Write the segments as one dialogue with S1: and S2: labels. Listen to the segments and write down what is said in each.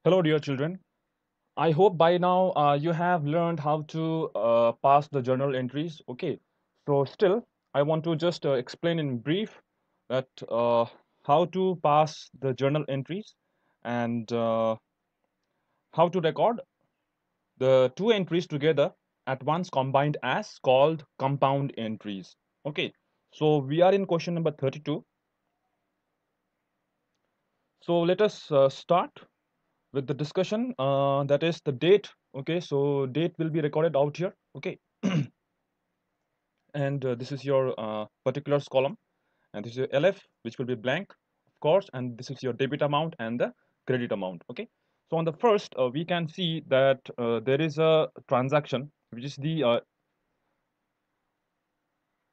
S1: Hello, dear children. I hope by now you have learned how to pass the journal entries. Okay, so still, I want to just explain in brief that how to pass the journal entries and how to record the two entries together at once combined as called compound entries. Okay, so we are in question number 32. So let us start with the discussion, that is the date. Okay, so date will be recorded out here. Okay, and this is your particulars column, and this is your LF, which will be blank, of course, and this is your debit amount and the credit amount. Okay, so on the first, we can see that there is a transaction which is the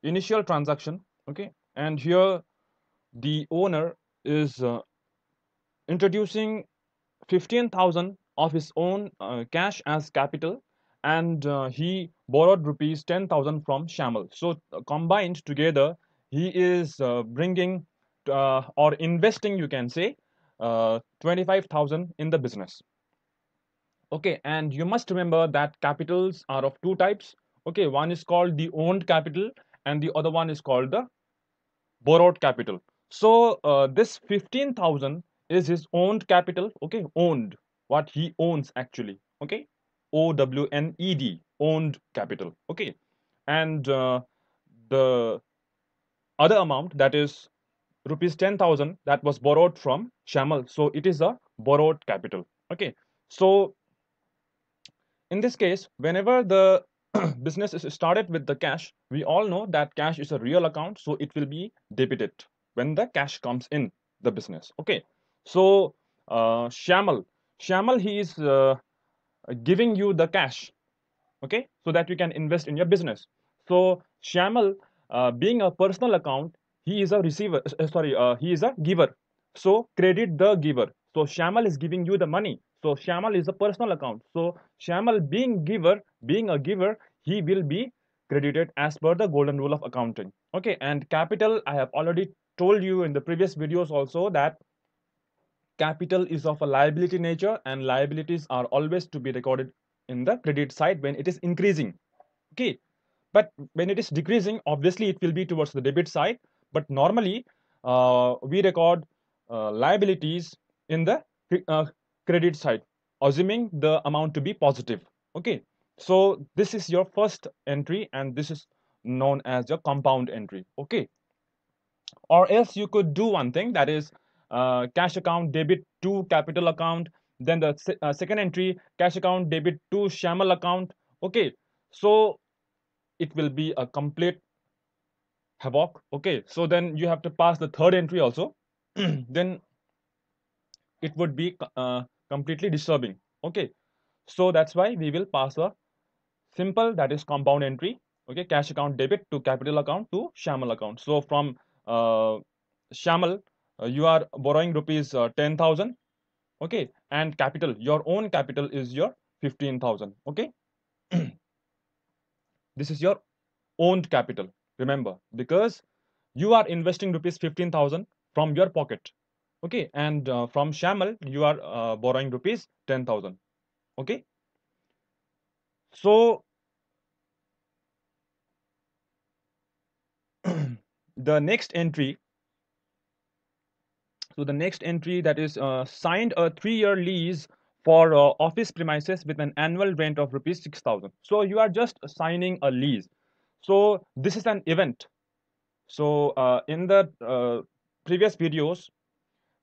S1: initial transaction. Okay, and here the owner is introducing 15,000 of his own cash as capital, and he borrowed rupees 10,000 from Shamal. So combined together, he is bringing or investing, you can say, 25,000 in the business. Okay, and you must remember that capitals are of two types. Okay, one is called the owned capital, and the other one is called the borrowed capital. So this 15,000 is his owned capital. Okay, owned, what he owns actually. Okay, OWNED, owned capital. Okay, and the other amount, that is rupees 10,000, that was borrowed from Shamal. So it is a borrowed capital. Okay, so in this case, whenever the business is started with the cash, we all know that cash is a real account, so it will be debited when the cash comes in the business. Okay, so Shamal, he is giving you the cash. Okay, so that you can invest in your business. So Shamal, being a personal account, he is a receiver. Sorry, he is a giver. So credit the giver. So Shamal is giving you the money. So Shamal is a personal account. So Shamal being a giver, he will be credited as per the golden rule of accounting. Okay, and capital, I have already told you in the previous videos also that capital is of a liability nature, and liabilities are always to be recorded in the credit side when it is increasing. Okay, but when it is decreasing, obviously it will be towards the debit side. But normally we record liabilities in the uh, credit side, assuming the amount to be positive. Okay, so this is your first entry, and this is known as your compound entry. Okay, or else you could do one thing, that is cash account debit to capital account, then the second entry, cash account debit to Shamal account. Okay, so it will be a complete havoc. Okay, so then you have to pass the third entry also. Then it would be completely disturbing. Okay, so that's why we will pass a simple, that is compound entry. Okay, cash account debit to capital account to Shamal account. So from Shamal, you are borrowing rupees 10,000. Okay, and capital, your own capital is your 15,000. Okay, this is your owned capital, remember, because you are investing rupees 15,000 from your pocket. Okay, and from Shamal you are borrowing rupees 10,000. Okay, so the next entry, that is signed a 3-year lease for office premises with an annual rent of rupees 6,000. So you are just signing a lease. So this is an event. So in the previous videos,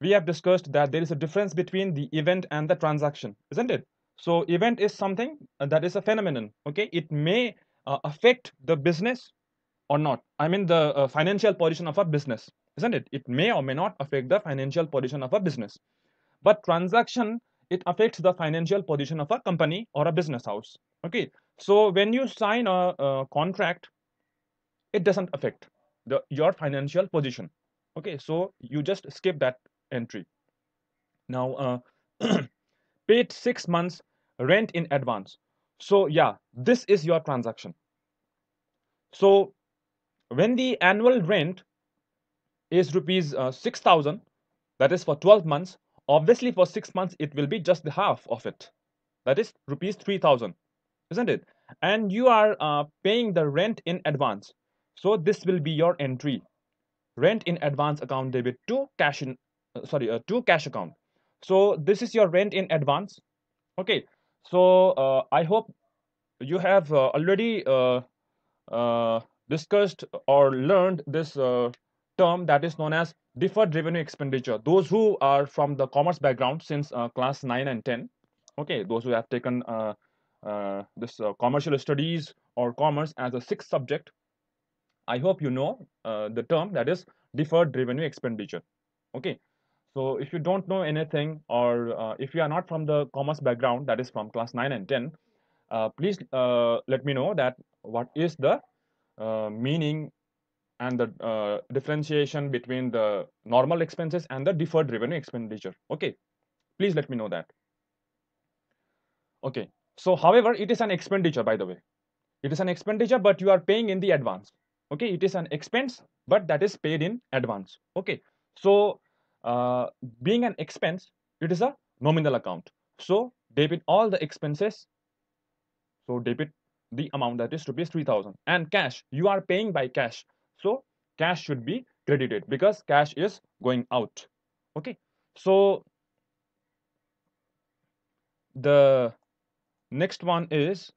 S1: we have discussed that there is a difference between the event and the transaction, isn't it? So event is something that is a phenomenon. Okay, it may affect the business or not. I mean the financial position of a business, isn't it? It may or may not affect the financial position of a business. But transaction, it affects the financial position of a company or a business house. Okay, so when you sign a contract, it doesn't affect your financial position. Okay, so you just skip that entry. Now paid 6 months rent in advance. So yeah, this is your transaction. So when the annual rent is rupees 6,000, that is for 12 months, obviously for 6 months it will be just the half of it, that is rupees 3000, isn't it? And you are paying the rent in advance, so this will be your entry: rent in advance account debit to cash in to cash account. So this is your rent in advance. Okay, so I hope you have already uh, discussed or learned this term that is known as deferred revenue expenditure. Those who are from the commerce background since class 9 and 10, okay, those who have taken this commercial studies or commerce as a sixth subject, I hope you know the term that is deferred revenue expenditure. Okay, so if you don't know anything, or if you are not from the commerce background, that is from class 9 and 10, please let me know that what is the meaning and the differentiation between the normal expenses and the deferred revenue expenditure. Okay, please let me know that. Okay, so however, it is an expenditure, by the way. It is an expenditure, but you are paying in the advance. Okay, it is an expense, but that is paid in advance. Okay, so uh, being an expense, it is a nominal account. So debit all the expenses. So debit the amount that is rupees 3000, and cash, you are paying by cash. So cash should be credited because cash is going out. Okay, so the next one is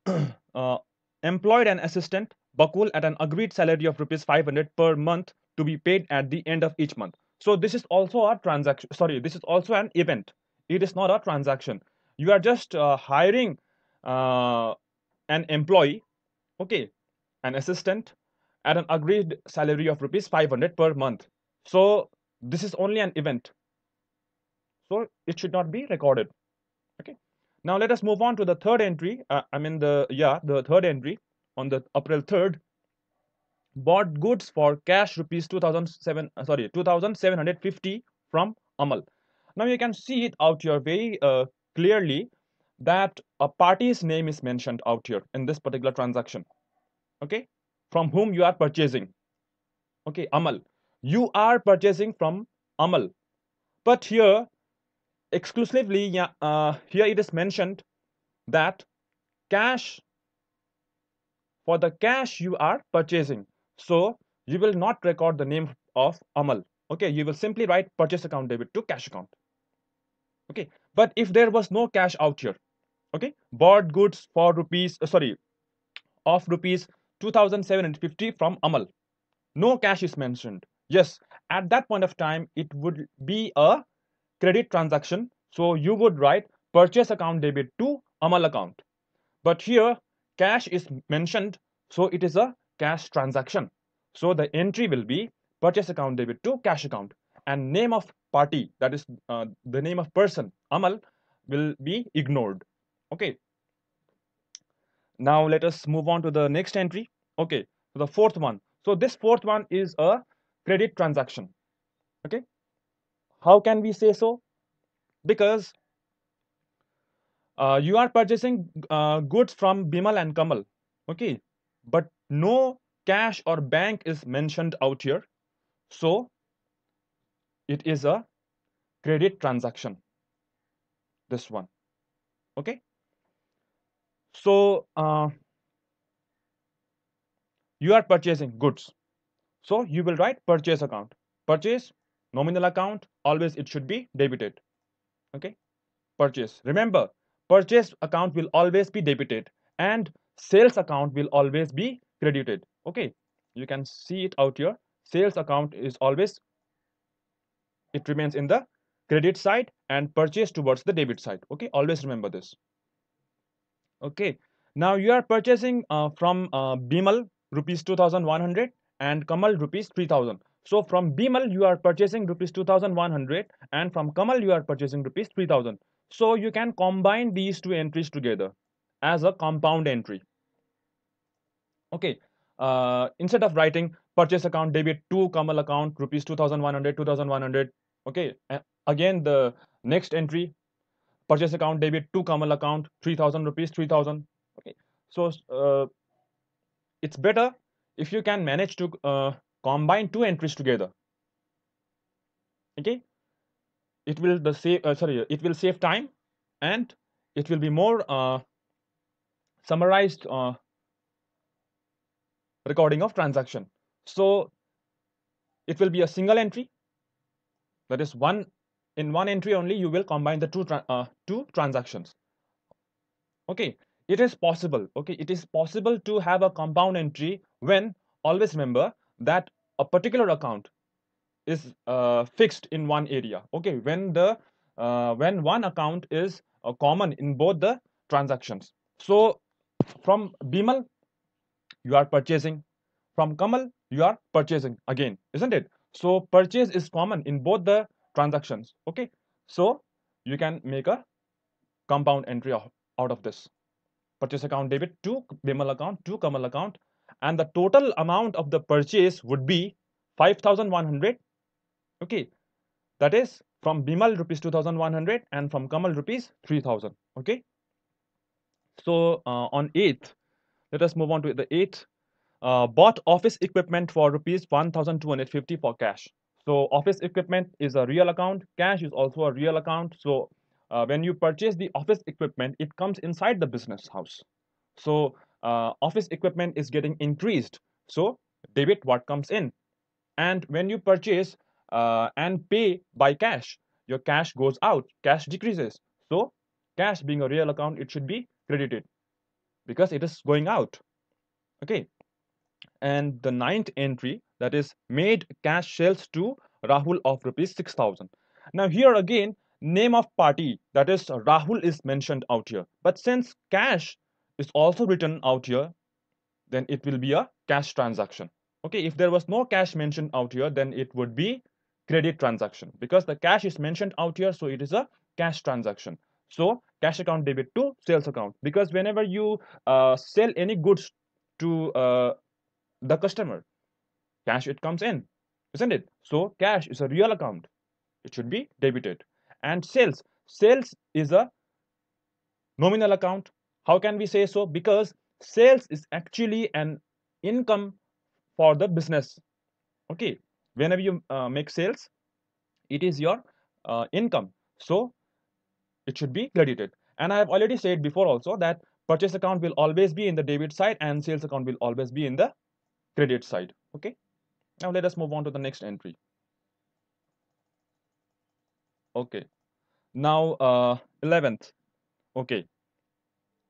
S1: uh, employed an assistant Bakul at an agreed salary of rupees 500 per month to be paid at the end of each month. So this is also a transaction. Sorry, this is also an event. It is not a transaction. You are just hiring uh, an employee, okay, an assistant at an agreed salary of rupees 500 per month. So this is only an event. So it should not be recorded. Okay. Now let us move on to the third entry. The third entry on the April 3rd, bought goods for cash rupees 2750 from Amal. Now you can see it out here very clearly that a party's name is mentioned out here in this particular transaction. Okay, from whom you are purchasing. Okay, Amal, you are purchasing from Amal, but here exclusively, yeah, here it is mentioned that cash, for the cash you are purchasing. So you will not record the name of Amal. Okay, you will simply write purchase account debit to cash account. Okay, but if there was no cash out here, okay, bought goods for rupees, of rupees 2750 from Amal, no cash is mentioned. Yes, at that point of time, it would be a credit transaction. So you would write purchase account debit to Amal account. But here cash is mentioned, so it is a cash transaction. So the entry will be purchase account debit to cash account, and name of party, that is the name of person Amal, will be ignored. Okay. Now let us move on to the next entry. Okay, so the fourth one. So this fourth one is a credit transaction. Okay, how can we say so? Because you are purchasing goods from Bimal and Kamal. Okay, but no cash or bank is mentioned out here. So it is a credit transaction. This one. Okay. So you are purchasing goods. So you will write purchase account. Purchase, nominal account, always it should be debited. Okay. Purchase. Remember, purchase account will always be debited and sales account will always be credited. Okay. You can see it out here. Sales account is always, it remains in the credit side and purchase towards the debit side. Okay. Always remember this. Okay. Now you are purchasing from Bimal rupees 2100 and Kamal rupees 3000. So from Bimal you are purchasing rupees 2100 and from Kamal you are purchasing rupees 3000. So you can combine these two entries together as a compound entry. Okay. Instead of writing purchase account debit to Kamal account rupees 2100 2100. Okay. Again the next entry, purchase account debit to Kamal account 3000 rupees 3000. Okay, so it's better if you can manage to combine two entries together. Okay, it will it will save time, and it will be more summarized recording of transaction. So it will be a single entry, that is one, in one entry only you will combine the two transactions. Okay, it is possible. Okay, it is possible to have a compound entry when, always remember that a particular account is fixed in one area. Okay, when one account is common in both the transactions. So from Bimal you are purchasing, from Kamal you are purchasing again, isn't it? So purchase is common in both the transactions. Okay, so you can make a compound entry out of this. Purchase account debit to Bimal account to Kamal account, and the total amount of the purchase would be 5,100. Okay, that is from Bimal rupees 2,100 and from Kamal rupees 3,000. Okay, so on 8th, let us move on to the 8th. Bought office equipment for rupees 1,250 for cash. So office equipment is a real account, cash is also a real account. So when you purchase the office equipment, it comes inside the business house. So office equipment is getting increased, so debit what comes in. And when you purchase and pay by cash, your cash goes out, cash decreases. So cash being a real account, it should be credited because it is going out. Okay, and the 9th entry, that is made cash sales to Rahul of rupees 6,000. Now here again, name of party, that is Rahul, is mentioned out here, but since cash is also written out here, then it will be a cash transaction. Okay, if there was no cash mentioned out here, then it would be credit transaction, because the cash is mentioned out here, so it is a cash transaction. So cash account debit to sales account, because whenever you sell any goods to the customer, cash it comes in, isn't it? So cash is a real account, it should be debited. And sales is a nominal account. How can we say so? Because sales is actually an income for the business. Okay, whenever you make sales, it is your income, so it should be credited. And I have already said before also that purchase account will always be in the debit side and sales account will always be in the credit side. Okay, now let us move on to the next entry. Okay, now 11th. Okay,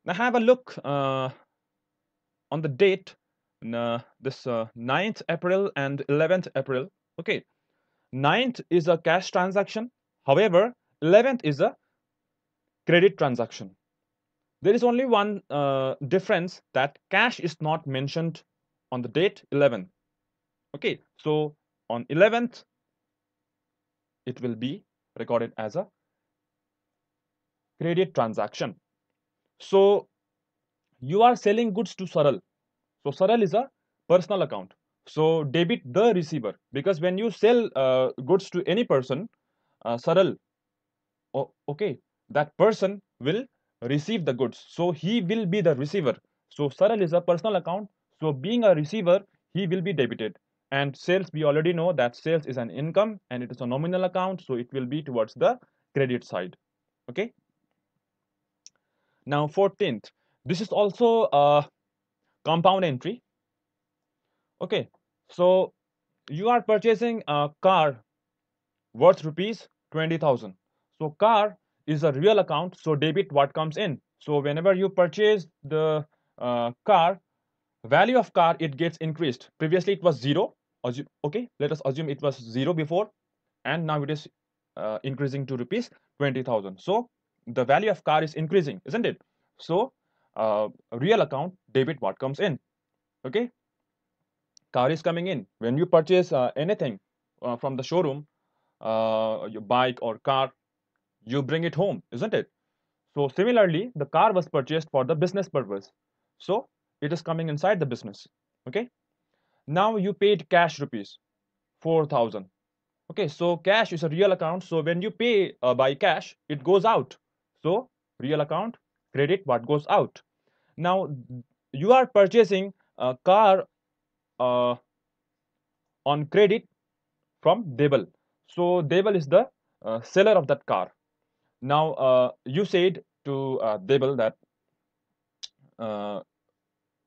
S1: now have a look on the date, this 9th April and 11th April. Okay, 9th is a cash transaction, however 11th is a credit transaction. There is only one difference, that cash is not mentioned on the date 11. Okay, so on 11th it will be recorded as a credit transaction. So you are selling goods to Saral. So Saral is a personal account. So debit the receiver, because when you sell goods to any person, Saral, okay, that person will receive the goods. So he will be the receiver. So Saral is a personal account. So being a receiver, he will be debited. And sales, we already know that sales is an income and it is a nominal account. So it will be towards the credit side. Okay. Now 14th. This is also a compound entry. Okay. So you are purchasing a car worth rupees 20,000. So car is a real account, so debit what comes in. So whenever you purchase the car, value of car, it gets increased. Previously it was zero. Okay, let us assume it was zero before, and now it is increasing to rupees 20,000. So the value of car is increasing, isn't it? So real account debit what comes in. Okay, car is coming in. When you purchase anything from the showroom, your bike or car, you bring it home, isn't it? So similarly, the car was purchased for the business purpose, so it is coming inside the business. Okay, now you paid cash rupees 4,000. Okay, so cash is a real account, so when you pay by cash, it goes out. So real account credit what goes out. Now you are purchasing a car on credit from Deval. So Deval is the seller of that car. Now you said to Debel that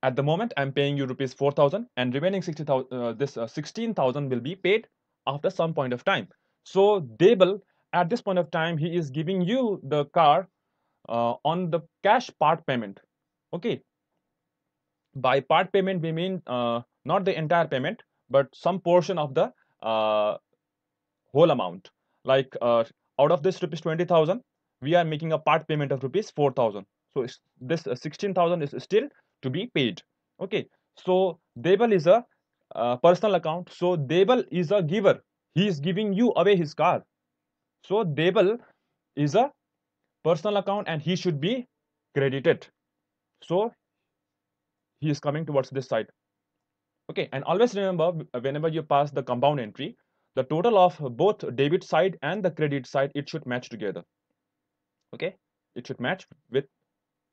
S1: at the moment I'm paying you rupees 4,000 and remaining 60,000, this 16,000 will be paid after some point of time. So Debel, at this point of time, he is giving you the car on the cash part payment. Okay, by part payment we mean not the entire payment but some portion of the uh, whole amount. Like out of this rupees 20,000, we are making a part payment of rupees 4,000. So this 16,000 is still to be paid. Okay, so Debal is a personal account. So Debal is a giver. He is giving you away his car. So Debal is a personal account and he should be credited. So he is coming towards this side. Okay, and always remember whenever you pass the compound entry, the total of both debit side and the credit side, it should match together. Okay, it should match with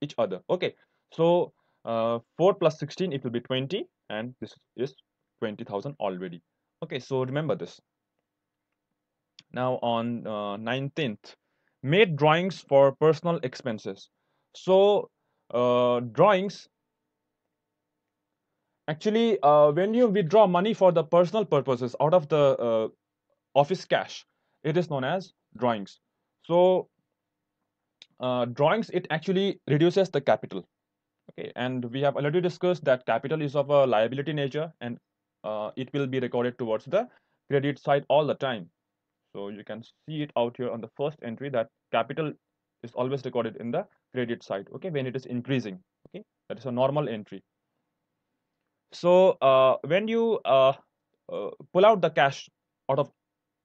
S1: each other. Okay, so 4 plus 16, it will be 20, and this is 20,000 already. Okay, so remember this. Now on 19th, made drawings for personal expenses. So drawings, actually, when you withdraw money for the personal purposes out of the office cash, it is known as drawings. So drawings, it actually reduces the capital. Okay, and we have already discussed that capital is of a liability nature, and it will be recorded towards the credit side all the time. So you can see it out here on the first entry that capital is always recorded in the credit side. Okay, when it is increasing. Okay, that is a normal entry. So when you pull out the cash out of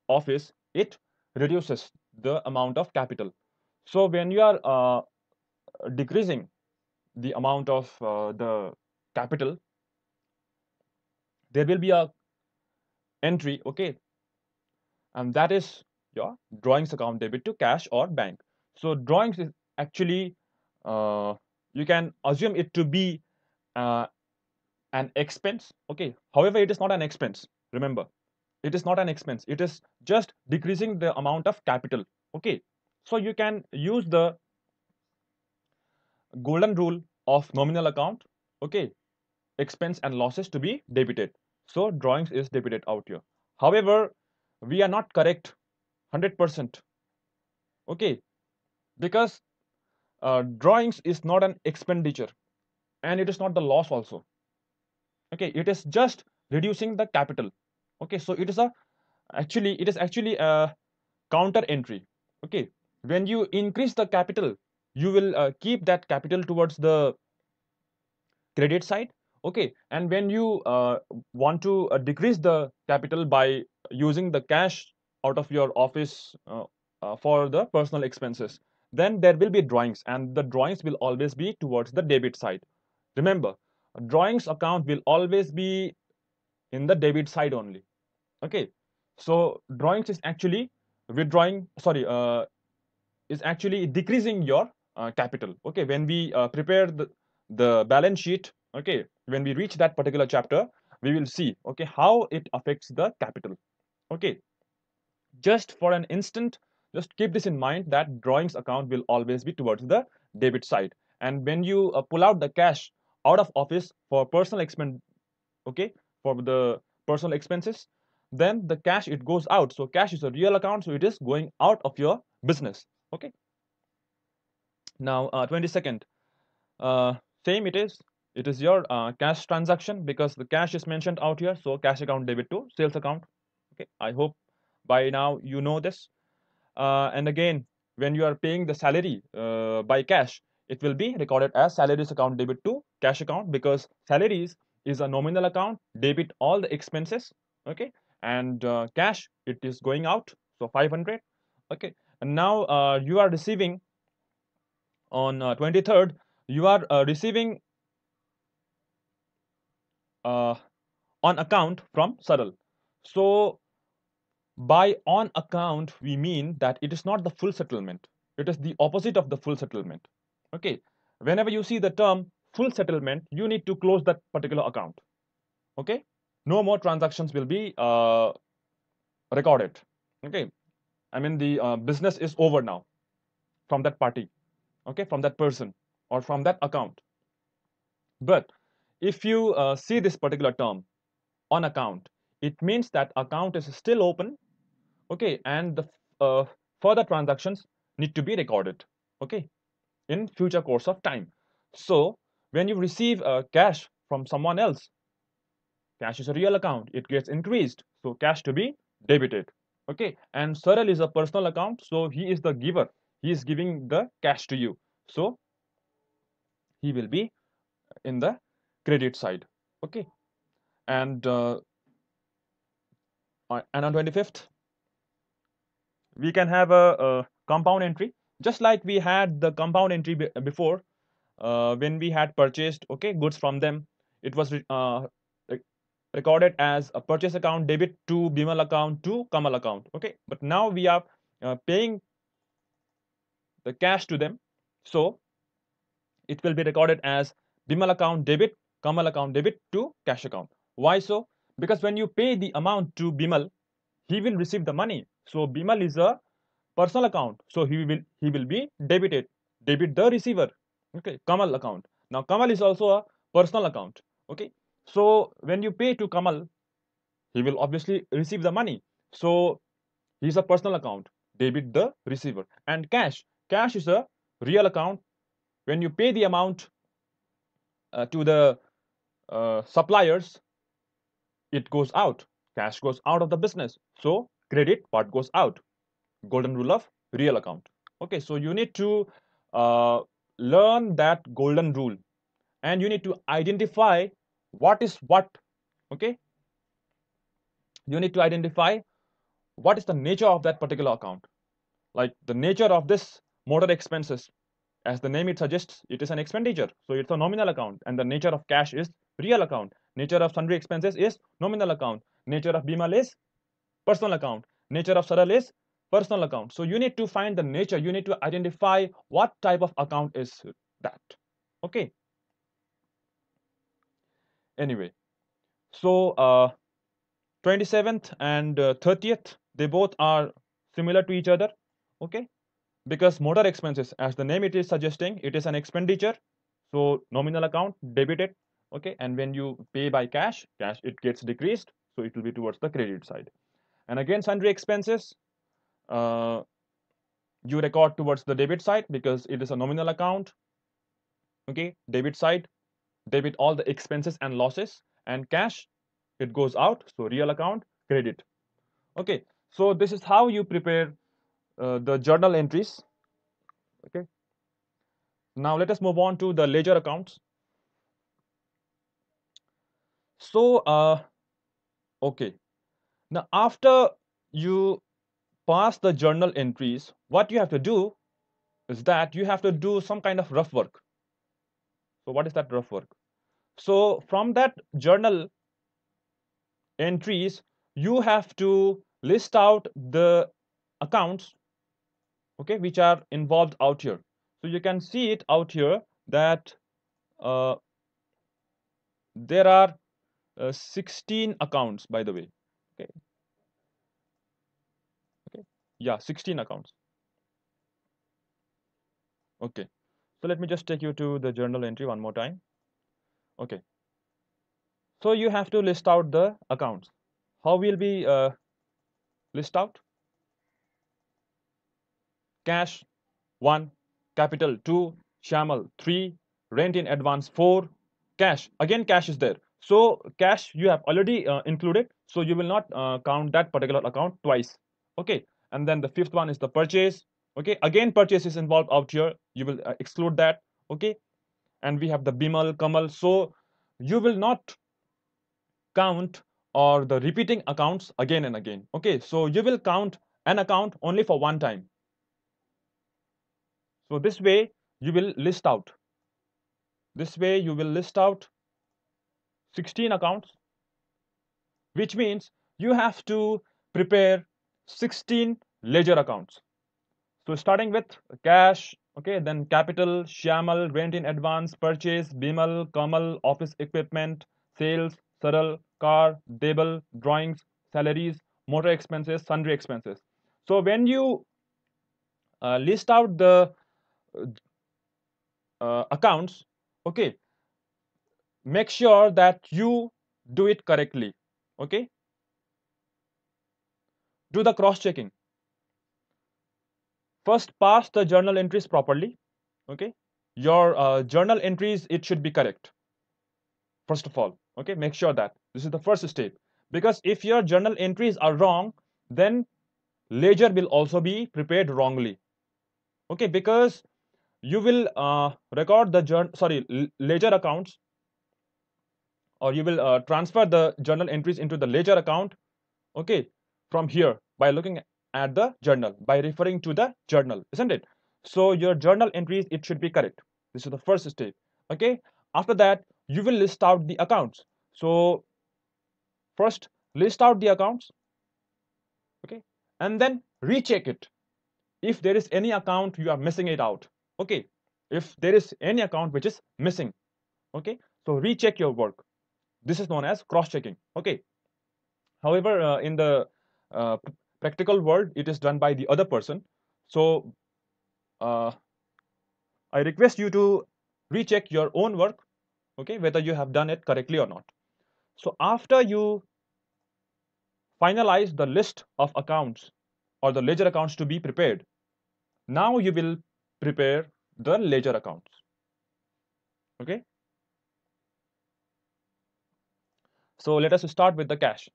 S1: office, it reduces the amount of capital. So when you are decreasing the amount of the capital, there will be a entry, okay, and that is your drawings account debit to cash or bank. So drawings is actually you can assume it to be uh, an expense. Okay, however, it is not an expense. Remember, it is not an expense. It is just decreasing the amount of capital. Okay, so you can use the golden rule of nominal account. Okay, expense and losses to be debited. So drawings is debited out here. However, we are not correct 100%. Okay, because drawings is not an expenditure and it is not the loss also. Okay, it is just reducing the capital. Okay, so it is actually a counter entry. Okay, when you increase the capital, you will keep that capital towards the credit side. Okay, and when you want to decrease the capital by using the cash out of your office for the personal expenses, then there will be drawings, and the drawings will always be towards the debit side. Remember, a drawings account will always be in the debit side only. Okay, so drawings is actually withdrawing, sorry, is actually decreasing your capital. Okay, when we prepare the balance sheet, okay, when we reach that particular chapter, we will see, okay, how it affects the capital. Okay, just for an instant, just keep this in mind that drawings account will always be towards the debit side. And when you pull out the cash out of office for personal expense, okay, for the personal expenses, then the cash, it goes out. So cash is a real account, so it is going out of your business. Okay, now 22nd, same, it is your cash transaction, because the cash is mentioned out here. So cash account debit to sales account. Okay, I hope by now you know this. And again, when you are paying the salary by cash, it will be recorded as salaries account debit to cash account, because salaries is a nominal account, debit all the expenses. Okay, and cash, it is going out, so 500. Okay, and now you are receiving on 23rd, you are receiving uh, on account from Saral. So by on account, we mean that it is not the full settlement. It is the opposite of the full settlement. Okay, whenever you see the term full settlement, you need to close that particular account. Okay, no more transactions will be recorded. Okay, I mean, the business is over now from that party, okay, from that person or from that account. But if you see this particular term on account, it means that account is still open, okay, and the uh, further transactions need to be recorded, okay, in future course of time. So when you receive cash from someone else, cash is a real account, it gets increased, so cash to be debited, okay. And Saral is a personal account, so he is the giver, he is giving the cash to you, so he will be in the credit side, okay. And on 25th we can have a compound entry, just like we had the compound entry before, when we had purchased, okay, goods from them. It was recorded as a purchase account debit to Bimal account to Kamal account, okay. But now we are paying the cash to them, so it will be recorded as Bimal account debit, Kamal account debit to cash account. Why so? Because when you pay the amount to Bimal, he will receive the money. So Bimal is a personal account, so he will be debited, debit the receiver, okay. Kamal account, now Kamal is also a personal account, okay. So when you pay to Kamal, he will obviously receive the money, so he's a personal account, debit the receiver. And cash is a real account. When you pay the amount to the suppliers, it goes out, cash goes out of the business, so credit part goes out. Golden rule of real account, okay. So you need to uh, learn that golden rule, and you need to identify what is what, okay. You need to identify what is the nature of that particular account. Like the nature of this motor expenses, as the name it suggests, it is an expenditure, so it's a nominal account. And the nature of cash is real account, nature of sundry expenses is nominal account, nature of Bimal is personal account, nature of Saral is personal account. So you need to find the nature, you need to identify what type of account is that, okay. Anyway, so 27th and 30th, they both are similar to each other, okay. Because motor expenses, as the name it is suggesting, it is an expenditure, so nominal account debited, okay. And when you pay by cash, it gets decreased, so it will be towards the credit side. And again, sundry expenses, uh, you record towards the debit side because it is a nominal account, okay. Debit side, debit all the expenses and losses. And cash, it goes out, so real account, credit, okay. So this is how you prepare the journal entries, okay. Now let us move on to the ledger accounts. So okay, now after you pass the journal entries, what you have to do is that you have to do some kind of rough work. So what is that rough work? So from that journal entries, you have to list out the accounts, okay, which are involved out here. So you can see it out here that uh, there are 16 accounts, by the way, okay. Okay, yeah, 16 accounts, okay. So let me just take you to the journal entry one more time, okay. So you have to list out the accounts. How will we list out? Cash 1, capital 2, Shamal 3, rent in advance 4, cash. Again, cash is there. So cash you have already included. So you will not count that particular account twice. Okay. And then the fifth one is the purchase. Okay. Again, purchase is involved out here. You will exclude that. Okay. And we have the Bimal, Kamal. So you will not count or the repeating accounts again and again. Okay. So you will count an account only for one time. So this way you will list out. This way you will list out 16 accounts, which means you have to prepare 16 ledger accounts. So starting with cash, okay, then capital, Shamal, rent in advance, purchase, Bimal, Kamal, office equipment, sales, Saral, car, Debal, drawings, salaries, motor expenses, sundry expenses. So when you list out the accounts, okay, make sure that you do it correctly. Okay, do the cross checking. First, pass the journal entries properly. Okay, your journal entries, it should be correct first of all. Okay, make sure that this is the first step, because if your journal entries are wrong, then ledger will also be prepared wrongly. Okay, because you will record the ledger accounts, or you will transfer the journal entries into the ledger account, okay, from here by looking at the journal, by referring to the journal, isn't it? So your journal entries, it should be correct. This is the first step. Okay, after that you will list out the accounts. So first list out the accounts, okay, and then recheck it. If there is any account you are missing it out, okay, if there is any account which is missing, okay, so recheck your work. This is known as cross checking. Okay, however, in the uh, practical world, it is done by the other person. So uh, I request you to recheck your own work, okay, whether you have done it correctly or not. So after you finalize the list of accounts or the ledger accounts to be prepared, now you will prepare the ledger accounts. Okay, so let us start with the cash.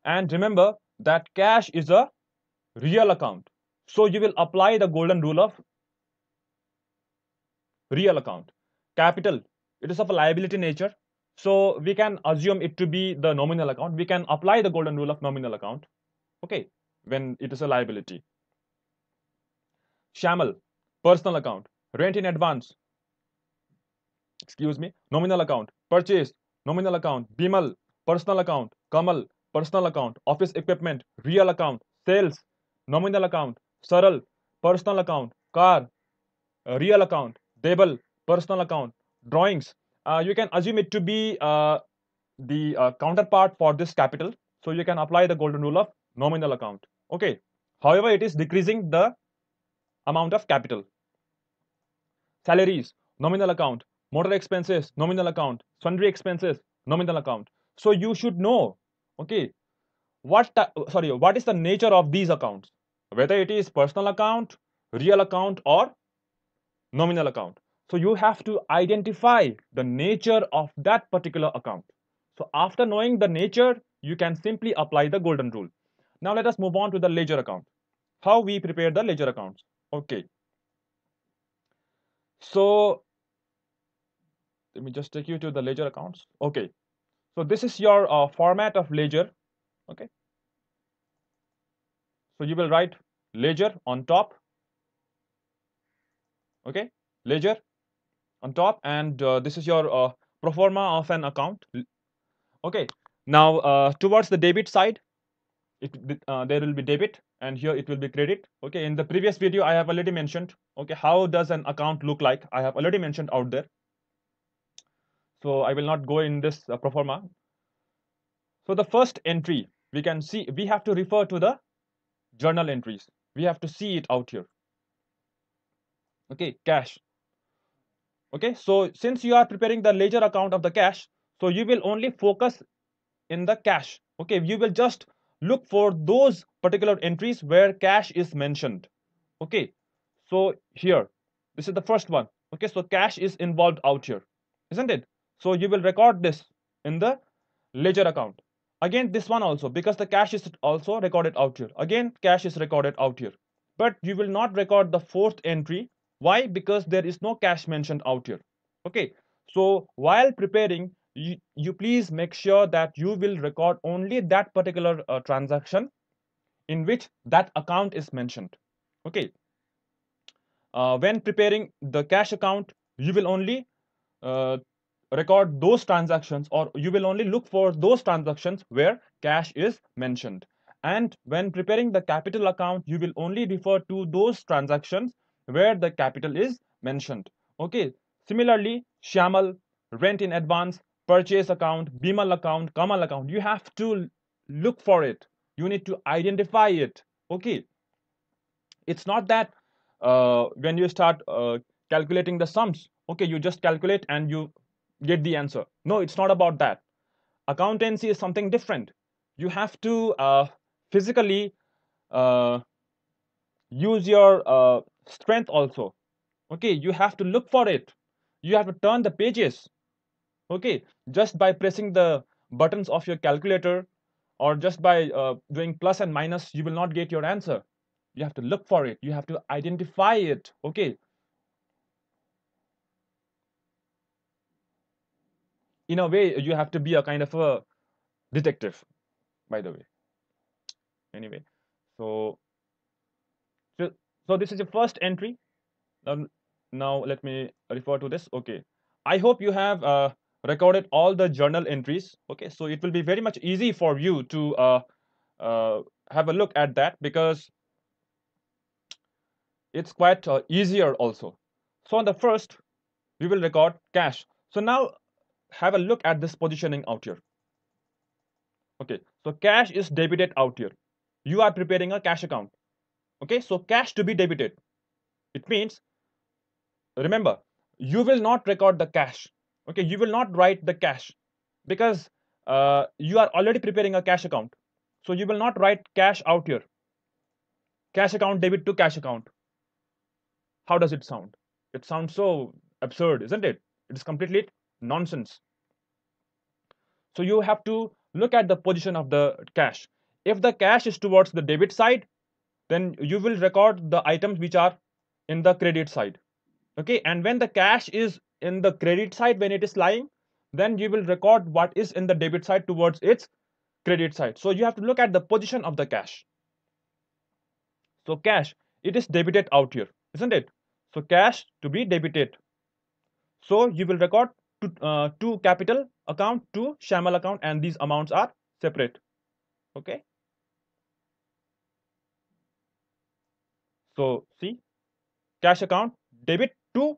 S1: And remember that cash is a real account. So you will apply the golden rule of real account. Capital, it is of a liability nature, so we can assume it to be the nominal account. We can apply the golden rule of nominal account, okay, when it is a liability. SHAML, personal account. Rent in advance, excuse me, nominal account. Purchase, nominal account. BIMAL, personal account. KAMAL, personal account. Office equipment, real account. Sales, nominal account. SARAL, personal account. Car, real account. DEBAL, personal account. Drawings, you can assume it to be the counterpart for this capital. So you can apply the golden rule of nominal account. Okay. However, it is decreasing the amount of capital. Salaries, nominal account. Motor expenses, nominal account. Sundry expenses, nominal account. So you should know, okay, what is the nature of these accounts, whether it is personal account, real account, or nominal account. So you have to identify the nature of that particular account. So after knowing the nature, you can simply apply the golden rule. Now let us move on to the ledger account. How we prepare the ledger accounts. Okay. So let me just take you to the ledger accounts. Okay. So this is your format of ledger. Okay. So you will write ledger on top. Okay. Ledger on top, and this is your pro forma of an account. Okay. Now towards the debit side, there will be debit, and here it will be credit. Okay, in the previous video I have already mentioned, okay, how does an account look like. I have already mentioned out there, so I will not go in this pro forma. So the first entry, we can see, we have to refer to the journal entries. We have to see it out here. Okay, cash. Okay, so since you are preparing the ledger account of the cash, so you will only focus in the cash. Okay, you will just look for those particular entries where cash is mentioned. Okay, so here, this is the first one. Okay, so cash is involved out here, isn't it? So you will record this in the ledger account. Again, this one also, because the cash is also recorded out here. Again, cash is recorded out here. But you will not record the fourth entry. Why? Because there is no cash mentioned out here. Okay, so while preparing, you please make sure that you will record only that particular transaction in which that account is mentioned. Okay, when preparing the cash account, you will only uh, record those transactions, or you will only look for those transactions where cash is mentioned. And when preparing the capital account, you will only refer to those transactions where the capital is mentioned. Okay, similarly, SHAML, rent in advance, purchase account, BIMAL account, KAMAL account, you have to look for it. You need to identify it. Okay, It's not that when you start calculating the sums, okay, you just calculate and you get the answer. No, it's not about that. Accountancy is something different. You have to physically uh, use your strength also. Okay, you have to look for it. You have to turn the pages. Okay, just by pressing the buttons of your calculator or just by doing plus and minus, you will not get your answer. You have to look for it. You have to identify it. Okay, in a way, you have to be a kind of a detective, by the way. Anyway, so so, so this is the first entry. Now let me refer to this. Okay, I hope you have recorded all the journal entries. Okay, so it will be very much easy for you to have a look at that, because it's quite easier also. So on the first, we will record cash. So now have a look at this positioning out here. Okay, so cash is debited out here. You are preparing a cash account. Okay, so cash to be debited. It means, remember, you will not record the cash. Okay, you will not write the cash, because you are already preparing a cash account. So you will not write cash out here. Cash account debit to cash account. How does it sound? It sounds so absurd, isn't it? It is completely nonsense. So you have to look at the position of the cash. If the cash is towards the debit side, then you will record the items which are in the credit side. Okay, and when the cash is in the credit side, when it is lying, then you will record what is in the debit side towards its credit side. So you have to look at the position of the cash. So cash, it is debited out here, isn't it? So cash to be debited. So you will record to capital account, to shamal account, and these amounts are separate. Okay. So see, cash account debit to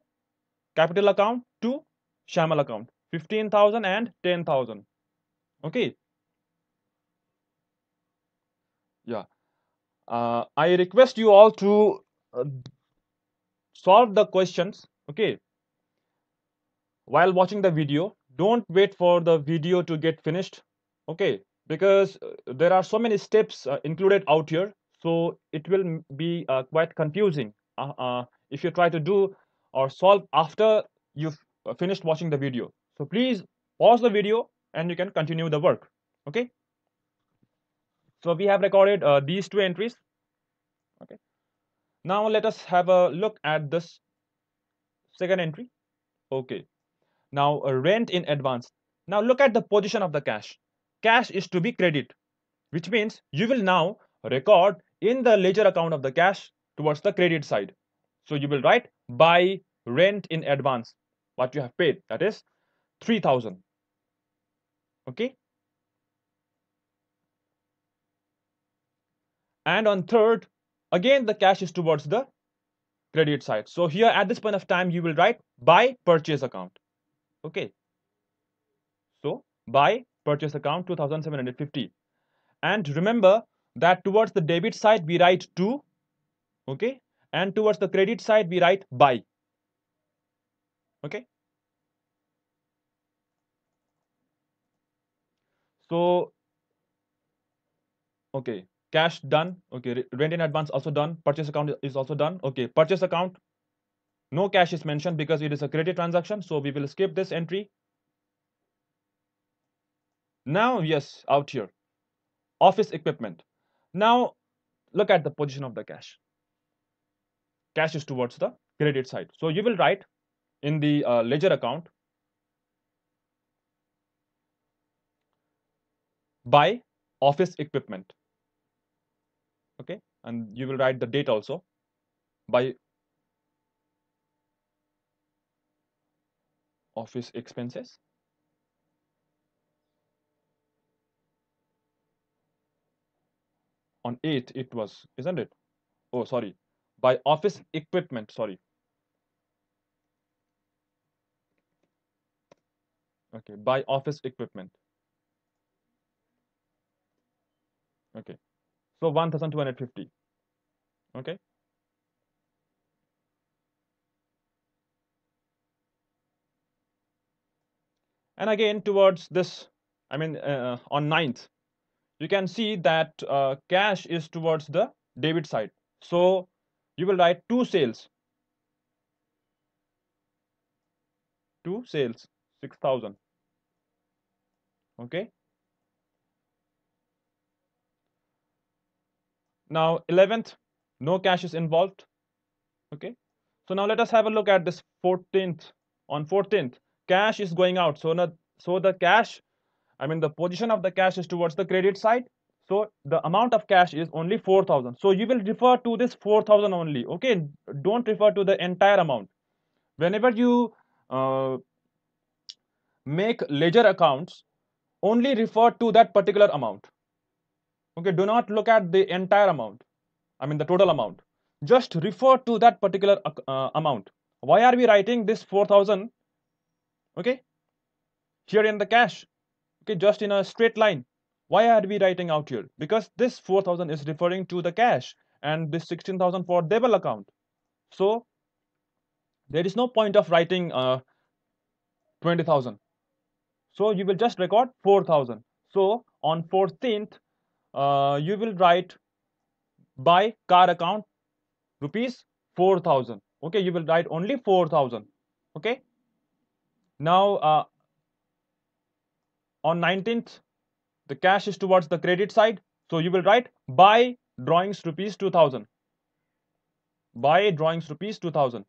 S1: capital account to shamal account, 15,000 and 10,000. Okay. Yeah. I request you all to solve the questions. Okay. While watching the video, don't wait for the video to get finished. Okay, because there are so many steps included out here, so it will be quite confusing if you try to do or solve after you've finished watching the video. So please pause the video and you can continue the work. Okay, so we have recorded these two entries. Okay, now let us have a look at this second entry. Okay, now rent in advance. Now look at the position of the cash. Cash is to be credit, which means you will now record in the ledger account of the cash towards the credit side. So you will write buy rent in advance, what you have paid, that is 3,000. Okay. And on third, again the cash is towards the credit side. So here at this point of time, you will write buy purchase account. Okay. So buy purchase account 2,750. And remember that towards the debit side, we write to, okay, and towards the credit side, we write buy. Okay. So, okay, cash done. Okay, rent in advance also done. Purchase account is also done. Okay, purchase account, no cash is mentioned because it is a credit transaction. So we will skip this entry. Now, yes, out here, office equipment. Now, look at the position of the cash. Cash is towards the credit side. So you will write in the ledger account buy office equipment. Okay, and you will write the date also, buy office expenses. On 8th it was, isn't it? Oh, sorry, by office equipment, sorry. Okay, by office equipment. Okay, so 1,250. Okay, And again towards this, on 9th, you can see that cash is towards the debit side. So you will write two sales 6,000. Okay. Now 11th, no cash is involved. Okay. So now let us have a look at this 14th. On 14th, cash is going out. So the cash, the position of the cash is towards the credit side. So the amount of cash is only 4,000. So you will refer to this 4,000 only. Okay. Don't refer to the entire amount. Whenever you make ledger accounts, only refer to that particular amount. Okay. Do not look at the entire amount. The total amount. Just refer to that particular amount. Why are we writing this 4,000? Okay. Here in the cash. Okay. Just in a straight line. Why are we writing out here? Because this 4,000 is referring to the cash and this 16,000 for debit account. So there is no point of writing 20,000. So you will just record 4,000. So on 14th, you will write by car account rupees 4,000. Okay, you will write only 4,000. Okay. Now on 19th, the cash is towards the credit side. So you will write buy drawings rupees 2,000. Buy drawings rupees 2,000.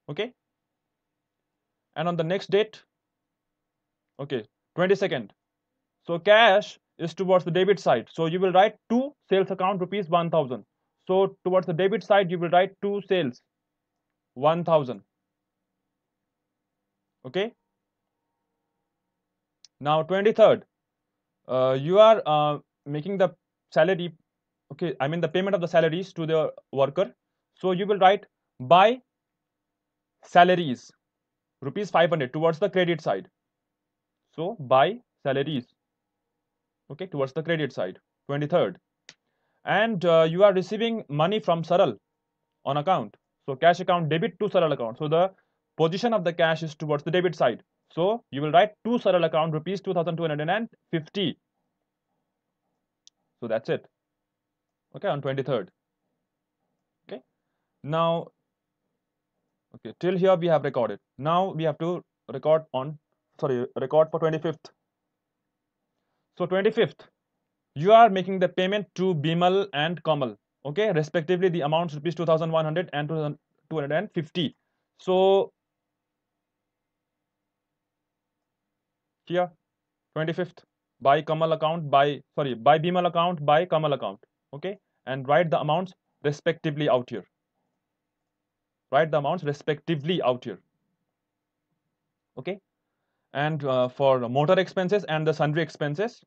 S1: Okay. And on the next date, okay, 22nd. So cash is towards the debit side. So you will write two sales account rupees 1,000. So towards the debit side, you will write two sales 1,000. Okay. Now 23rd, you are making the salary. Okay, the payment of the salaries to the worker. So you will write buy salaries rupees 500 towards the credit side. So buy salaries. Okay, towards the credit side. 23rd. And you are receiving money from Saral on account. So cash account debit to Saral account. So the position of the cash is towards the debit side. So you will write to Saral account rupees 2,250. So that's it. Okay, on 23rd. Okay. Now, okay, till here we have recorded. Now we have to record for 25th. So 25th, you are making the payment to Bimal and Kamal. Okay, respectively the amounts rupees 2,100 and 2,250. So here 25th, by Kamal account, by Bimal account, by Kamal account. Okay, and write the amounts respectively out here. Write the amounts respectively out here. Okay, and for motor expenses and the sundry expenses,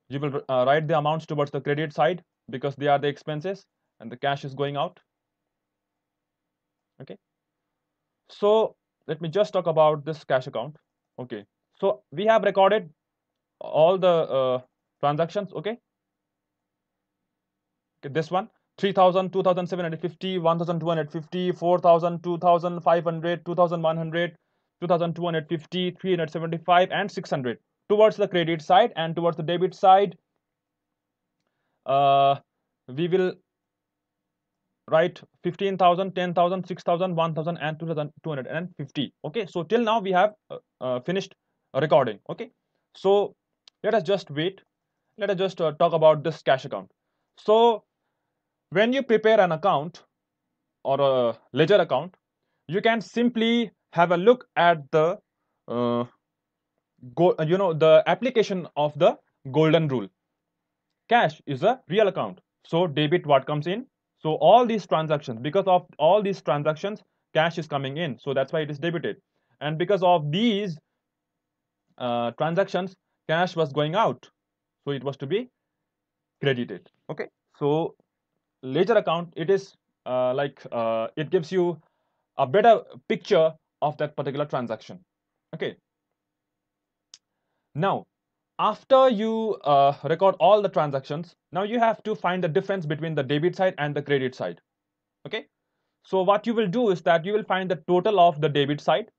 S1: you will write the amounts towards the credit side because they are the expenses and the cash is going out. Okay, so let me just talk about this cash account. Okay, so we have recorded all the transactions. Okay, this one 3,000, 2,750, 1,250, 4,000, 2,500, 2,100, 2,250, 375, and 600 towards the credit side. And towards the debit side, we will write 15,000, 10,000, 6,000, 1,000, and 2,250. Okay, so till now we have finished recording. Okay, so let us just wait. Let us just talk about this cash account. So when you prepare an account or a ledger account, you can simply have a look at the the application of the golden rule. Cash is a real account, so debit what comes in. So all these transactions, because of all these transactions, cash is coming in, so that's why it is debited. And because of these transactions, cash was going out, so it was to be credited. Okay, so ledger account, it is it gives you a better picture of that particular transaction. Okay, now after you record all the transactions, now you have to find the difference between the debit side and the credit side. Okay, so what you will do is that you will find the total of the debit side.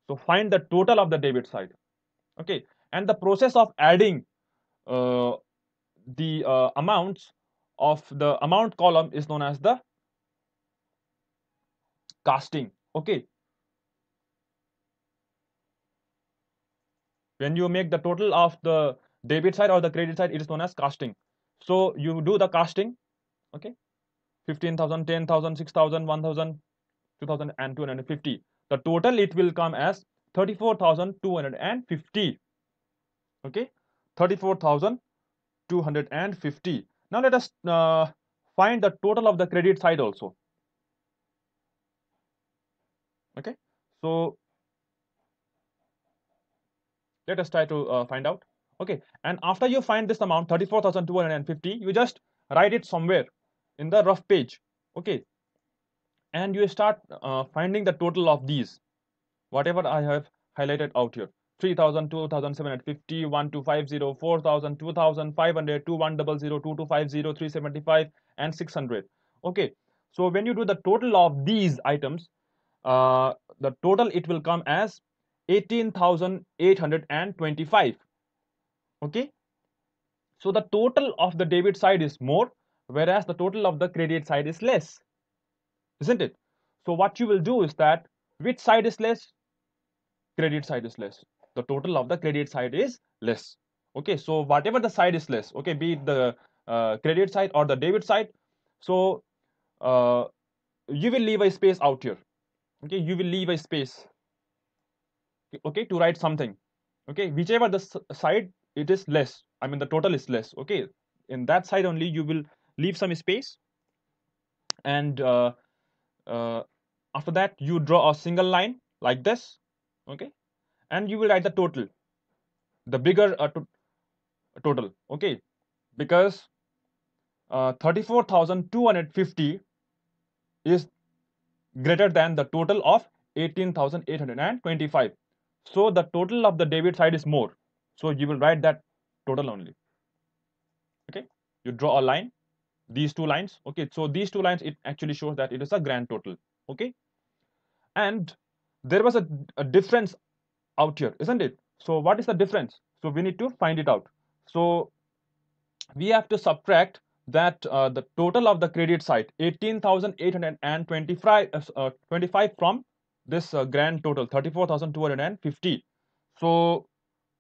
S1: So find the total of the debit side. Okay, and the process of adding the amounts of the amount column is known as the casting. Okay, when you make the total of the debit side or the credit side, it is known as casting. So you do the casting. Okay, 15,000, 10,000, 6,000, 1,000, 2,000, and 250. The total it will come as 34,250. Okay, 34,250. Now let us find the total of the credit side also. Okay, so let us try to find out. Okay, and after you find this amount 34,250, you just write it somewhere in the rough page. Okay, and you start finding the total of these, whatever I have highlighted out here. 3,000, 2,750, 1,250, 4,000, 2,500, 2,100, 2,250, 375, and 600. Okay, so when you do the total of these items, the total it will come as 18,825. Okay, so the total of the debit side is more, whereas the total of the credit side is less, isn't it? So what you will do is that, which side is less? Credit side is less. The total of the credit side is less. Okay, so whatever the side is less, okay, be it the credit side or the debit side, so uh, you will leave a space out here. Okay, you will leave a space, okay, to write something. Okay, whichever the side it is less, I mean the total is less. Okay, in that side only you will leave some space, and uh, after that you draw a single line like this. Okay, and you will write the total, the bigger total. Okay, because 34,250 is greater than the total of 18,825. So the total of the debit side is more, so you will write that total only. Okay, you draw a line, these two lines. Okay, so these two lines, it actually shows that it is a grand total. Okay, and there was a difference out here, isn't it? So what is the difference? So we need to find it out. So we have to subtract that the total of the credit side 18,825 25 from this grand total 34,250. So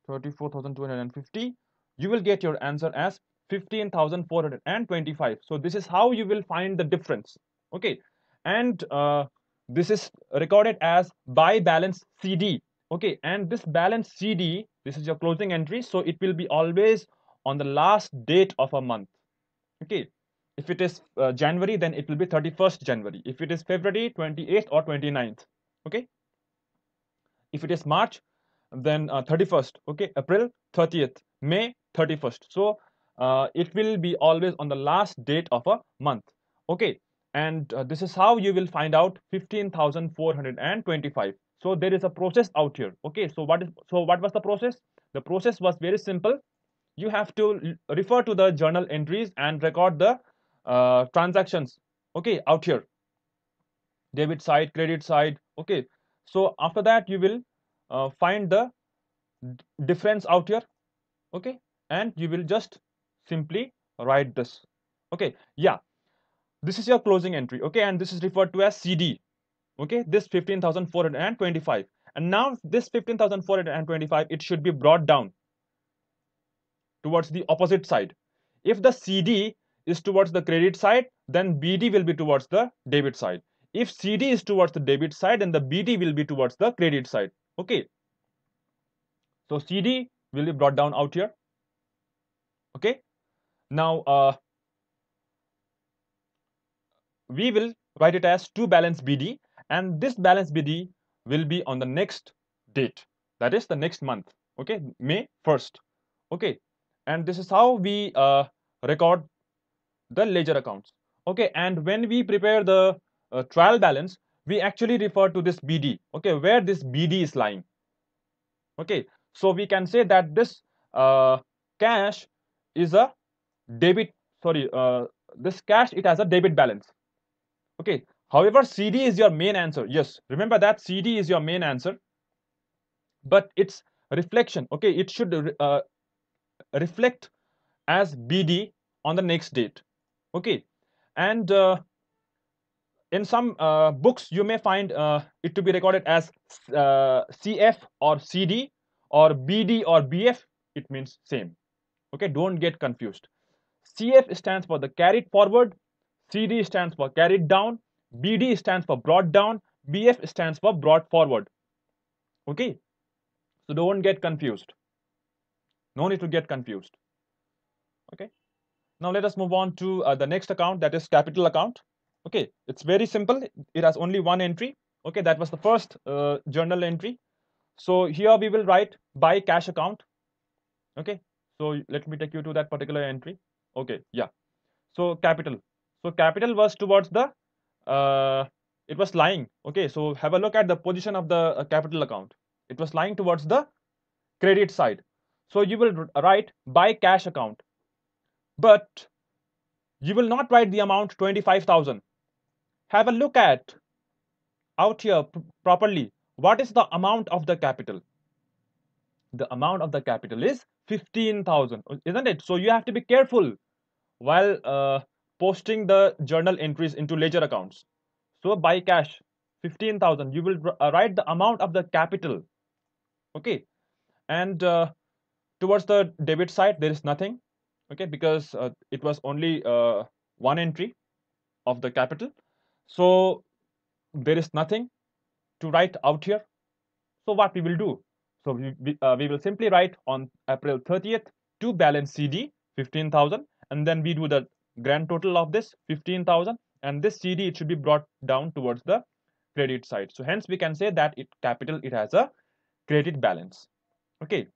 S1: 34,250, you will get your answer as 15,425. So this is how you will find the difference. Okay, and this is recorded as buy balance CD. Okay, and this balance CD, this is your closing entry, so it will be always on the last date of a month. Okay, if it is January, then it will be 31st January. If it is February, 28th or 29th. Okay, if it is March, then 31st. Okay, April 30th, May 31st. So it will be always on the last date of a month. Okay, and this is how you will find out 15,425. So there is a process out here. Okay, so what was the process? The process was very simple. You have to refer to the journal entries and record the transactions. Okay, out here, debit side, credit side. Okay, so after that you will find the difference out here. Okay, and you will just simply write this. Okay, yeah, this is your closing entry. Okay, and this is referred to as CD. Okay, this 15,425, and now this 15,425, it should be brought down towards the opposite side. If the CD is towards the credit side, then BD will be towards the debit side. If CD is towards the debit side, then the BD will be towards the credit side. Okay, so CD will be brought down out here. Okay, now we will write it as to balance BD, and this balance BD will be on the next date, that is the next month. Okay, May 1st. Okay, and this is how we record the ledger accounts. Okay, and when we prepare the trial balance, we actually refer to this BD. Okay, where this BD is lying. Okay, so we can say that this cash is a debit. Sorry, this cash, it has a debit balance. Okay, however, CD is your main answer. Yes, remember that CD is your main answer. but its reflection, okay, it should reflect as BD on the next date. Okay, and in some books you may find it to be recorded as CF or CD or BD or BF. It means same. Okay, don't get confused. CF stands for the carried forward, CD stands for carried down, BD stands for brought down, BF stands for brought forward. Okay, so don't get confused. No need to get confused. Okay, now let us move on to the next account, that is capital account. Okay, it's very simple. It has only one entry. Okay, that was the first journal entry. So here we will write by cash account. Okay, so let me take you to that particular entry. Okay, yeah. So capital. So capital was towards the it was lying. Okay, so have a look at the position of the capital account. It was lying towards the credit side. So you will write by cash account, but you will not write the amount 25,000. Have a look at out here properly. What is the amount of the capital? The amount of the capital is 15,000, isn't it? So you have to be careful while posting the journal entries into ledger accounts. So by cash 15,000, you will write the amount of the capital. Okay, and towards the debit side there is nothing. Okay, because it was only one entry of the capital, so there is nothing to write out here. So what we will do? So we will simply write on April 30th to balance CD 15,000, and then we do the grand total of this 15,000, and this CD it should be brought down towards the credit side. So hence we can say that it has a credit balance. Okay.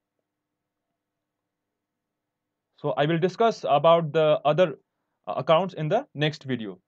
S1: So I will discuss about the other accounts in the next video.